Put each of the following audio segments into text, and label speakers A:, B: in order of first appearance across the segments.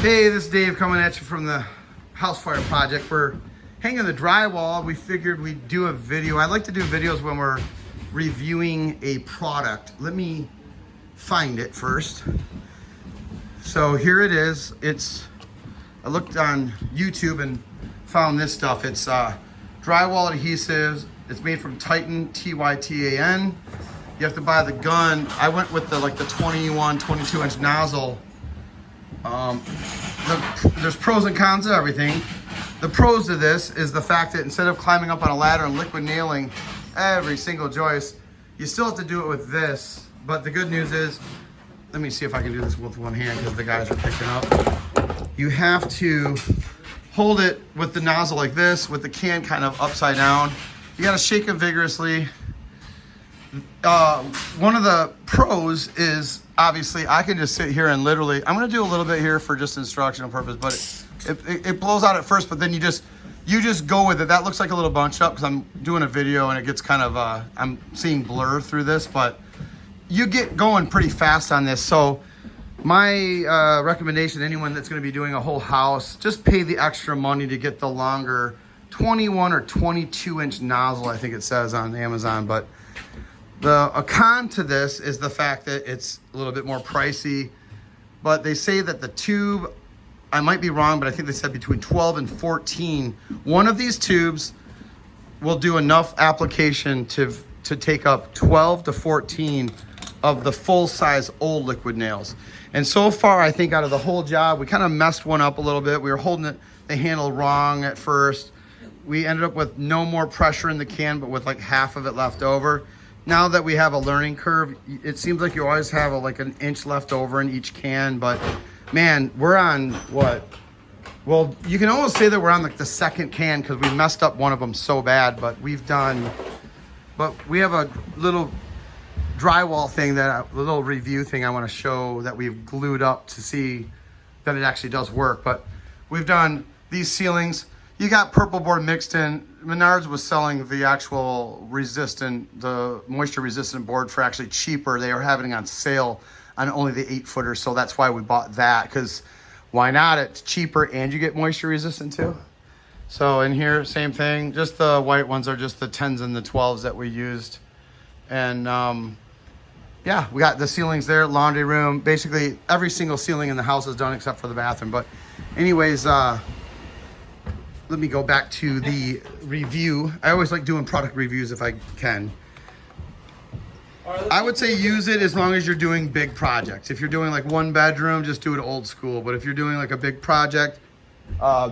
A: Hey, this is Dave coming at you from the house fire project. We're hanging the drywall. We figured we'd do a video. I like to do videos when we're reviewing a product. Let me find it first. So here it is. I looked on YouTube and found this stuff. It's drywall adhesives. It's made from Tytan, T-Y-T-A-N. You have to buy the gun. I went with the 21, 22 inch nozzle. There's pros and cons of everything. The pros of this is the fact that instead of climbing up on a ladder and liquid nailing every single joist, you still have to do it with this. But the good news is, let me see if I can do this with one hand because the guys are picking up. You have to hold it with the nozzle like this, with the can kind of upside down. You gotta shake it vigorously. One of the pros is obviously I can just sit here and literally, I'm gonna do a little bit here for just instructional purpose, but it blows out at first, but then you just go with it. That looks like a little bunch up because I'm doing a video and it gets kind of, I'm seeing blur through this, but you get going pretty fast on this. So my recommendation to anyone that's gonna be doing a whole house, just pay the extra money to get the longer 21 or 22 inch nozzle, I think it says on Amazon. But a con to this is the fact that it's a little bit more pricey, but they say that the tube, I might be wrong, but I think they said between 12 and 14. One of these tubes will do enough application to take up 12 to 14 of the full size old liquid nails. And so far, I think out of the whole job, we kind of messed one up a little bit. We were holding the handle wrong at first. We ended up with no more pressure in the can, but with like half of it left over. Now that we have a learning curve, it seems like you always have like an inch left over in each can, but man, we're on what? Well, you can almost say that we're on like the second can because we messed up one of them so bad, but we have a little drywall thing, a little review thing I want to show that we've glued up to see that it actually does work. But we've done these ceilings. You got purple board mixed in. Menards was selling the actual the moisture resistant board for actually cheaper. They were having it on sale on only the 8-footer, so that's why we bought that, because why not? It's cheaper and you get moisture resistant too. So in here, same thing. Just the white ones are just the 10s and the 12s that we used. And yeah, we got the ceilings there, laundry room. Basically every single ceiling in the house is done except for the bathroom. But anyways, let me go back to the review. I always like doing product reviews if I can. I would say use it as long as you're doing big projects. If you're doing like one bedroom, just do it old school. But if you're doing like a big project,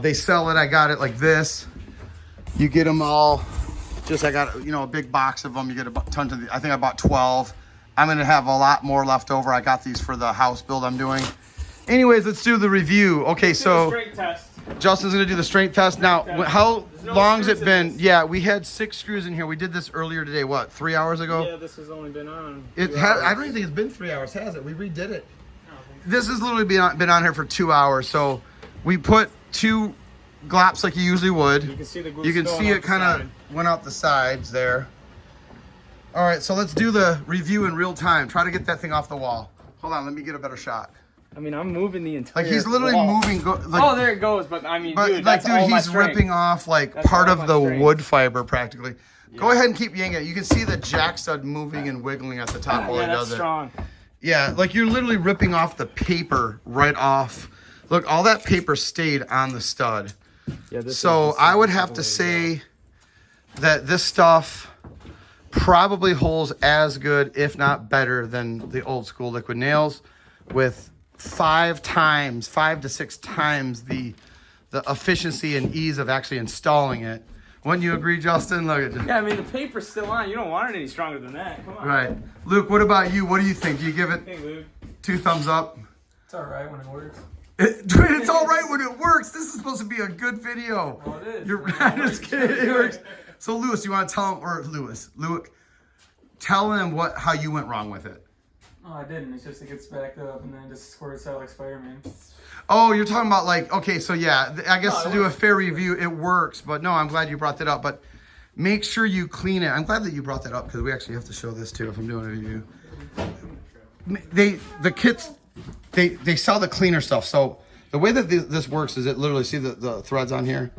A: they sell it. I got it like this. You get them all. I got a big box of them. You get a ton I think I bought 12. I'm gonna have a lot more left over. I got these for the house build I'm doing. Anyways, let's do the review. Okay, so
B: strength test.
A: Justin's gonna do the strength test. Now, how long's it been? Yeah, we had 6 screws in here. We did this earlier today, what, 3 hours ago?
B: Yeah, this has only been on.
A: I don't even think it's been 3 hours, has it? We redid it. This has literally been on here for 2 hours. So we put 2 glops like you usually would.
B: You can see the glue.
A: You can see it kind of went out the sides there. All right, so let's do the review in real time. Try to get that thing off the wall. Hold on, let me get a better shot.
B: I mean, I'm moving the entire
A: Like he's literally
B: wall.
A: moving.
B: Oh, there it goes. But I mean, dude, that's all my
A: he's
B: strength.
A: ripping off like
B: That's
A: part
B: all
A: of
B: my
A: the
B: strength.
A: wood fiber practically. Yeah. Go ahead and keep yanking it. You can see the jack stud moving and wiggling at the top while he does
B: that's strong.
A: it. Yeah, like you're literally ripping off the paper right off. Look, all that paper stayed on the stud. Yeah. So I would have to say that this stuff probably holds as good, if not better, than the old school liquid nails, with 5 to 6 times the efficiency and ease of actually installing it. Wouldn't you agree, Justin? Look at
B: Yeah, I mean, the paper's still on. You don't want it any stronger than that. Come on.
A: Right. Luke, what about you? What do you think? Do you give it
B: Hey, Luke.
A: 2 thumbs up?
C: It's all right when it works.
A: It's all right when it works. This is supposed to be a good video.
C: Well, it is.
A: You're just kidding. It works. So, Lewis, you want to tell him, or Luke, tell him how you went wrong with it.
C: No, I didn't. It's just it gets backed up and then just squirts out like Spider-Man.
A: Oh, you're talking about like, okay, so yeah, I guess
C: No,
A: to do a fair review, it works. But no, I'm glad you brought that up. But make sure you clean it. I'm glad that you brought that up because we actually have to show this too if I'm doing a review. The kits, they sell the cleaner stuff. So The way that this works is it literally, see the threads on here?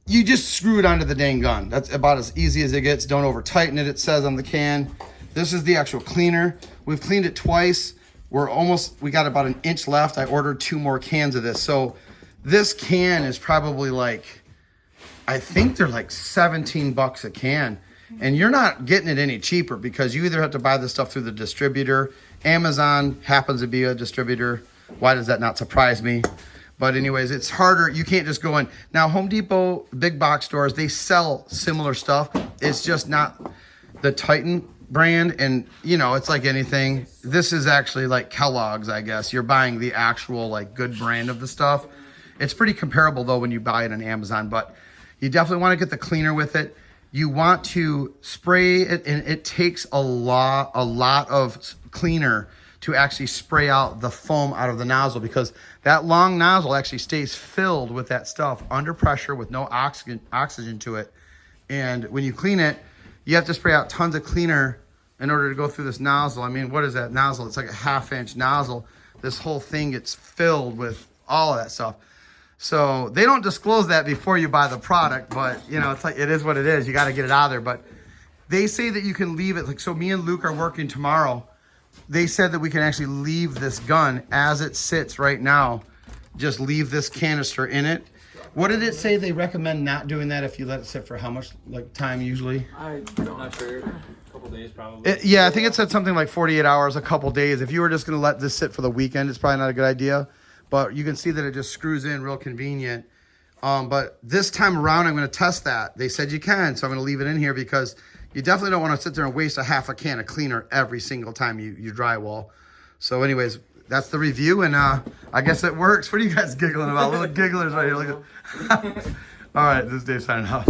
A: You just screw it onto the dang gun. That's about as easy as it gets. Don't over tighten it, it says on the can. This is the actual cleaner. We've cleaned it twice. We got about an inch left. I ordered 2 more cans of this. So this can is probably like, I think they're like 17 bucks a can. And you're not getting it any cheaper because you either have to buy this stuff through the distributor. Amazon happens to be a distributor. Why does that not surprise me? But anyways, it's harder. You can't just go in. Now, Home Depot, big box stores, they sell similar stuff. It's just not the Titan brand. And, you know, it's like anything. This is actually like Kellogg's, I guess. You're buying the actual, like, good brand of the stuff. It's pretty comparable, though, when you buy it on Amazon. But you definitely want to get the cleaner with it. You want to spray it, and it takes a lot of cleaner to actually spray out the foam out of the nozzle, because that long nozzle actually stays filled with that stuff under pressure with no oxygen to it. And when you clean it, you have to spray out tons of cleaner in order to go through this nozzle. I mean, what is that nozzle? It's like a 1/2-inch nozzle. This whole thing gets filled with all of that stuff. So they don't disclose that before you buy the product, but you know, it's like, it is what it is. You got to get it out of there. But they say that you can leave it, like, so me and Luke are working tomorrow. They said that we can actually leave this gun as it sits right now. Just leave this canister in it. What did it say they recommend not doing that if you let it sit for how much like time usually?
B: I'm not sure. A couple days probably.
A: Yeah, I think it said something like 48 hours, a couple days. If you were just going to let this sit for the weekend, it's probably not a good idea. But you can see that it just screws in real convenient. But this time around, I'm going to test that. They said you can, so I'm going to leave it in here because you definitely don't want to sit there and waste a 1/2 can of cleaner every single time you drywall. So anyways, that's the review, and I guess it works. What are you guys giggling about? Little gigglers right here. Look at. All right, this is Dave signing off.